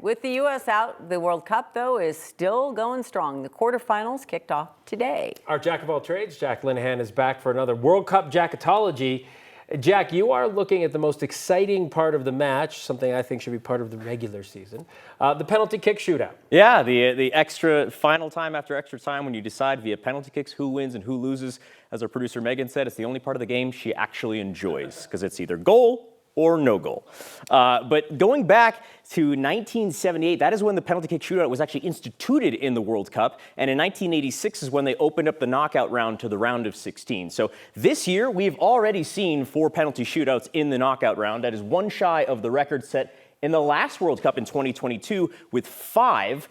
With the U.S. out, the World Cup, though, is still going strong. The quarterfinals kicked off today. Our Jack of all trades, Jack Linnehan, is back for another World Cup Jacketology. Jack, you are looking at the most exciting part of the match, something I think should be part of the regular season, the penalty kick shootout. Yeah, the extra final time after extra time when you decide via penalty kicks who wins and who loses. As our producer Megan said, it's the only part of the game she actually enjoys because it's either goal or no goal. But going back to 1978, that is when the penalty kick shootout was actually instituted in the World Cup. And in 1986 is when they opened up the knockout round to the round of 16. So this year, we've already seen 4 penalty shootouts in the knockout round. That is one shy of the record set in the last World Cup in 2022 with 5.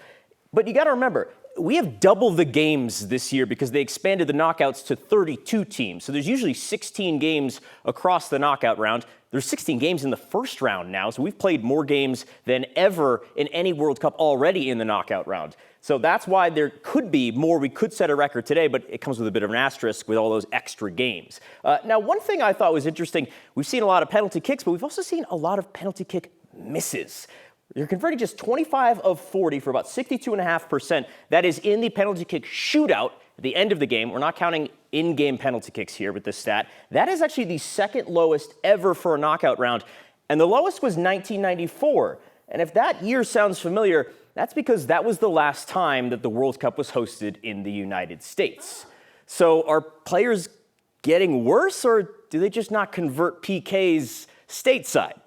But you got to remember, we have double the games this year because they expanded the knockouts to 32 teams. So there's usually 16 games across the knockout round. There's 16 games in the first round now, so we've played more games than ever in any World Cup already in the knockout round. So that's why there could be more. We could set a record today, but it comes with a bit of an asterisk with all those extra games. Now, one thing I thought was interesting, we've seen a lot of penalty kicks, but we've also seen a lot of penalty kick misses. You're converting just 25 of 40 for about 62.5%. That is in the penalty kick shootout at the end of the game. We're not counting in-game penalty kicks here with this stat. That is actually the second lowest ever for a knockout round. And the lowest was 1994. And if that year sounds familiar, that's because that was the last time that the World Cup was hosted in the United States. So are players getting worse, or do they just not convert PKs stateside?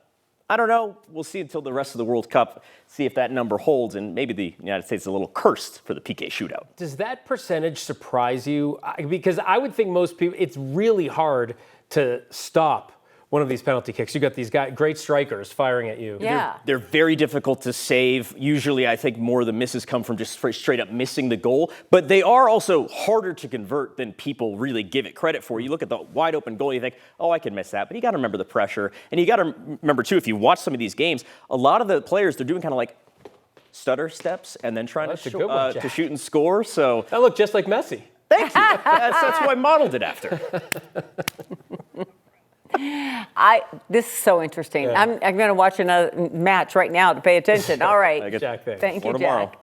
I don't know. We'll see until the rest of the World Cup, see if that number holds, and maybe the United States is a little cursed for the PK shootout. Does that percentage surprise you? Because I would think most people, it's really hard to stop one of these penalty kicks. You got these great strikers firing at you. Yeah. They're very difficult to save. Usually, I think more of the misses come from just straight up missing the goal. But they are also harder to convert than people really give it credit for. You look at the wide open goal, you think, oh, I can miss that. But you got to remember the pressure. And you got to remember, too, if you watch some of these games, a lot of the players, they're doing kind of like stutter steps and then trying to shoot and score. So that looked just like Messi. Thank you. That's who I modeled it after. This is so interesting. Yeah. I'm going to watch another match right now to pay attention. All right. Jack, thank you, Jack.